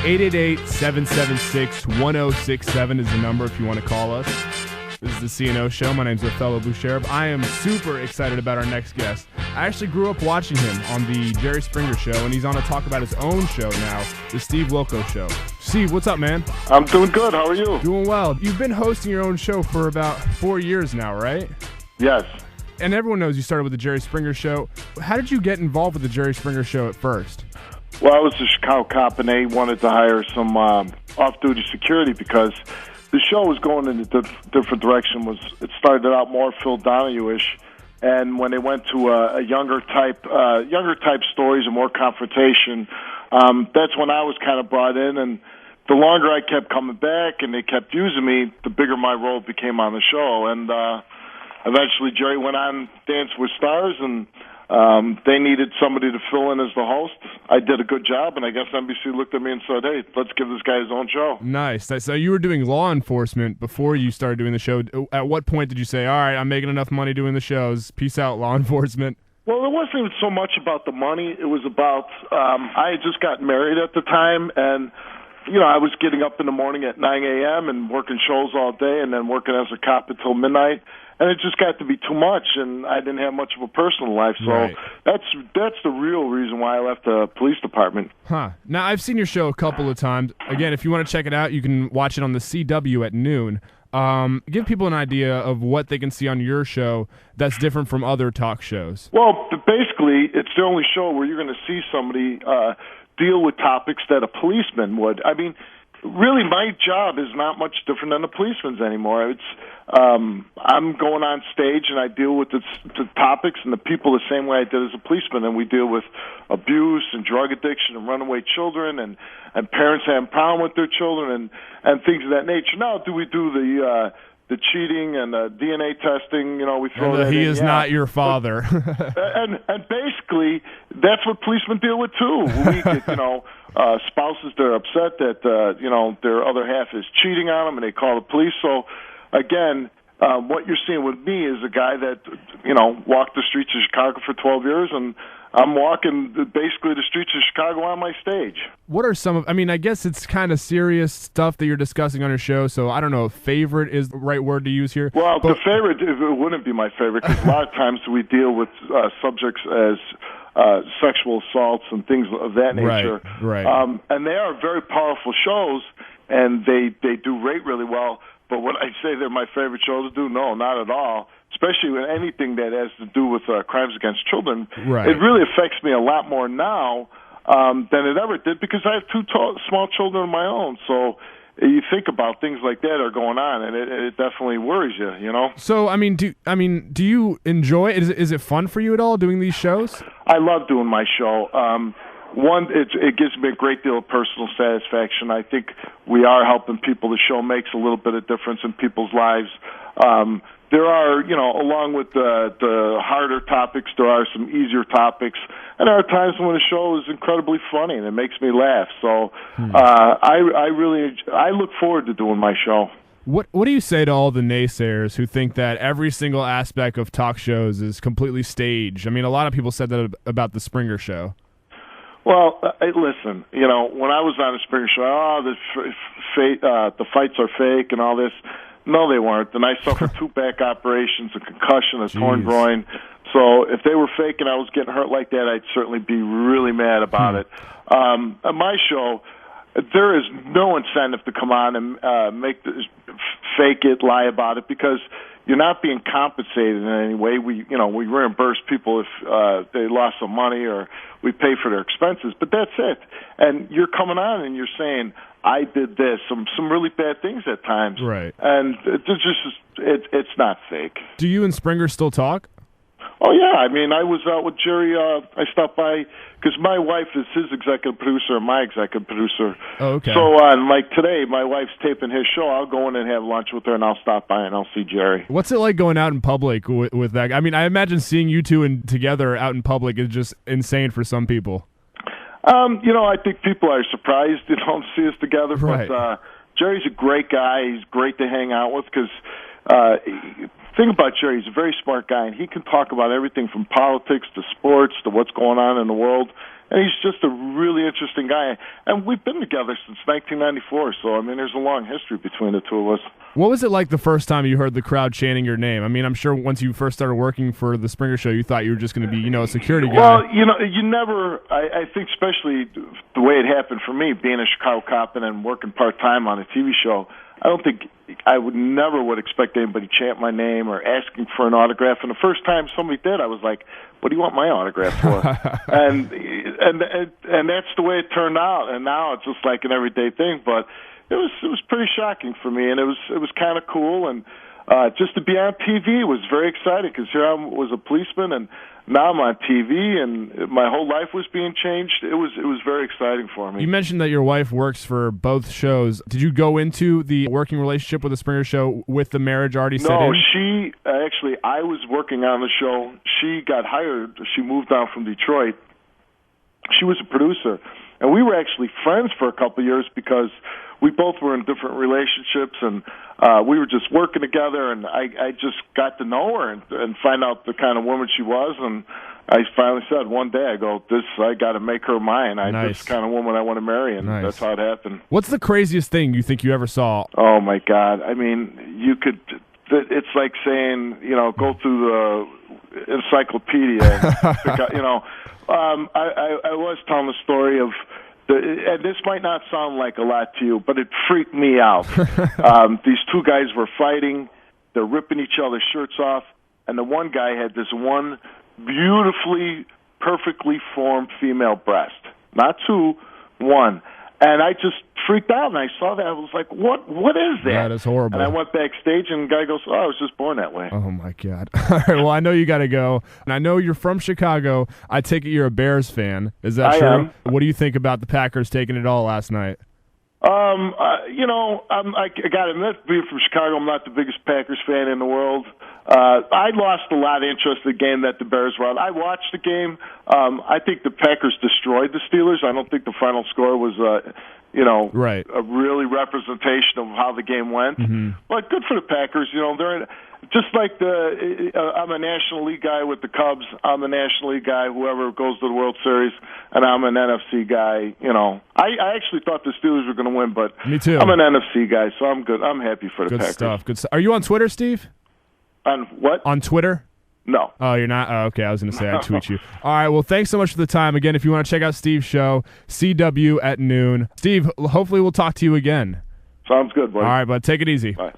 888-776-1067 is the number if you want to call us. This is the C&O Show. My name's Othello Boucherb. I am super excited about our next guest. I actually grew up watching him on the Jerry Springer Show, and he's on to talk about his own show now, the Steve Wilkos Show. Steve, what's up, man? I'm doing good. How are you? Doing well. You've been hosting your own show for about 4 years now, right? Yes. And everyone knows you started with the Jerry Springer Show. How did you get involved with the Jerry Springer Show at first? Well, I was a Chicago cop, and they wanted to hire some off-duty security because the show was going in a different direction. It started out more Phil Donahue-ish, and when they went to a younger type stories and more confrontation, that's when I was kind of brought in. And the longer I kept coming back and they kept using me, the bigger my role became on the show. And eventually, Jerry went on Dance with Stars, and they needed somebody to fill in as the host. I did a good job, and I guess NBC looked at me and said, hey, let's give this guy his own show. Nice. So you were doing law enforcement before you started doing the show. At what point did you say, all right, I'm making enough money doing the shows. Peace out, law enforcement? Well, it wasn't even so much about the money. It was about I had just gotten married at the time, and I was getting up in the morning at 9 a.m. and working shows all day and then working as a cop until midnight. And it just got to be too much, and I didn't have much of a personal life. So right. That's the real reason why I left the police department. Huh. Now, I've seen your show a couple of times. Again, if you want to check it out, you can watch it on the CW at noon. Give people an idea of what they can see on your show that's different from other talk shows. Well, basically, it's the only show where you're going to see somebody deal with topics that a policeman would. I mean, really, my job is not much different than a policeman's anymore. It's I'm going on stage and I deal with the topics and the people the same way I did as a policeman, and we deal with abuse and drug addiction and runaway children and parents having problem with their children and things of that nature. Now, do we do the cheating and the DNA testing? We throw that in. He is not your father. and basically, that's what policemen deal with too. We get, spouses that are upset that their other half is cheating on them, and they call the police. So, again, what you're seeing with me is a guy that walked the streets of Chicago for 12 years, and I'm walking basically the streets of Chicago on my stage. What are some of, I guess it's kind of serious stuff that you're discussing on your show, so I don't know if favorite is the right word to use here. Well, the favorite, it wouldn't be my favorite, because a lot of times we deal with subjects as sexual assaults and things of that nature. Right. And they are very powerful shows, and they do rate really well. But would I say they're my favorite show to do? No, not at all. Especially with anything that has to do with crimes against children. Right. It really affects me a lot more now than it ever did, because I have two small children of my own. So you think about things like that are going on, and it definitely worries you. So do you enjoy it? Is it fun for you at all doing these shows? I love doing my show. One, it gives me a great deal of personal satisfaction. I think we are helping people. The show makes a little bit of difference in people's lives. There are, along with the harder topics, there are some easier topics, and there are times when the show is incredibly funny and it makes me laugh. So I look forward to doing my show. What do you say to all the naysayers who think that every single aspect of talk shows is completely staged? A lot of people said that about the Springer Show. Well, listen, when I was on the Springer Show, the fights are fake and all this. No, they weren't. And I suffered 2 back operations, a concussion, a torn groin. So if they were fake and I was getting hurt like that, I'd certainly be really mad about it. At my show, there is no incentive to come on and fake it, lie about it, because you're not being compensated in any way. We reimburse people if they lost some money, or we pay for their expenses, but that's it. And you're coming on and you're saying, I did this, some really bad things at times. Right. And it's not fake. Do you and Springer still talk? Oh, yeah. I was out with Jerry. I stopped by because my wife is his executive producer and my executive producer. Oh, okay. So, like today, my wife's taping his show. I'll go in and have lunch with her, and I'll stop by and I'll see Jerry. What's it like going out in public with that? I imagine seeing you two together out in public is just insane for some people. I think people are surprised they don't see us together. Right. But Jerry's a great guy. He's great to hang out with because thing about Jerry, he's a very smart guy, and he can talk about everything from politics to sports to what's going on in the world. and he's just a really interesting guy. And we've been together since 1994, so, I mean, there's a long history between the two of us. What was it like the first time you heard the crowd chanting your name? I mean, I'm sure once you first started working for the Springer Show, you thought you were just going to be, a security guy. Well, you never, I think especially the way it happened for me, being a Chicago cop and then working part-time on a TV show, I don't think I would expect anybody chant my name or asking for an autograph. And the first time somebody did, I was like, what do you want my autograph for? and that's the way it turned out. And now it's just like an everyday thing. But it was pretty shocking for me, and it was kind of cool. And just to be on TV was very exciting because here I was a policeman, and now I'm on TV, and my whole life was being changed. It was very exciting for me. You mentioned that your wife works for both shows. Did you go into the working relationship with the Springer Show with the marriage already set in? No, she actually, I was working on the show. She got hired. She moved down from Detroit. She was a producer, and we were actually friends for a couple of years because we both were in different relationships, and we were just working together, and I just got to know her and find out the kind of woman she was, and I finally said one day, I got to make her mine. This is the kind of woman I want to marry, and that's how it happened. What's the craziest thing you think you ever saw? Oh, my God. I mean, it's like saying, go through the encyclopedia and pick out, I was telling the story of, and this might not sound like a lot to you, but it freaked me out. These two guys were fighting. They're ripping each other's shirts off, and the one guy had this one beautifully, perfectly formed female breast. Not two, one. And I just freaked out, and I saw that. I was like, what is that? That is horrible. And I went backstage, and the guy goes, I was just born that way. Oh, my God. All right, well, I know you got to go. And I know you're from Chicago. I take it you're a Bears fan. Is that true? I am. What do you think about the Packers taking it all last night? I got to admit, being from Chicago, I'm not the biggest Packers fan in the world. I lost a lot of interest in the game that the Bears won. I watched the game. I think the Packers destroyed the Steelers. I don't think the final score was, right, a really representation of how the game went. Mm-hmm. But good for the Packers. They're just like I'm a National League guy with the Cubs. I'm a National League guy, whoever goes to the World Series, and I'm an NFC guy. I actually thought the Steelers were going to win, but me too. I'm an NFC guy, so I'm good. I'm happy for the Packers. Good stuff. Are you on Twitter, Steve? On what? On Twitter? No. Oh, you're not? Oh, okay, I was going to say I'd tweet you. All right, well, thanks so much for the time. Again, if you want to check out Steve's show, CW at noon. Steve, hopefully we'll talk to you again. Sounds good, buddy. All right, bud. Take it easy. Bye.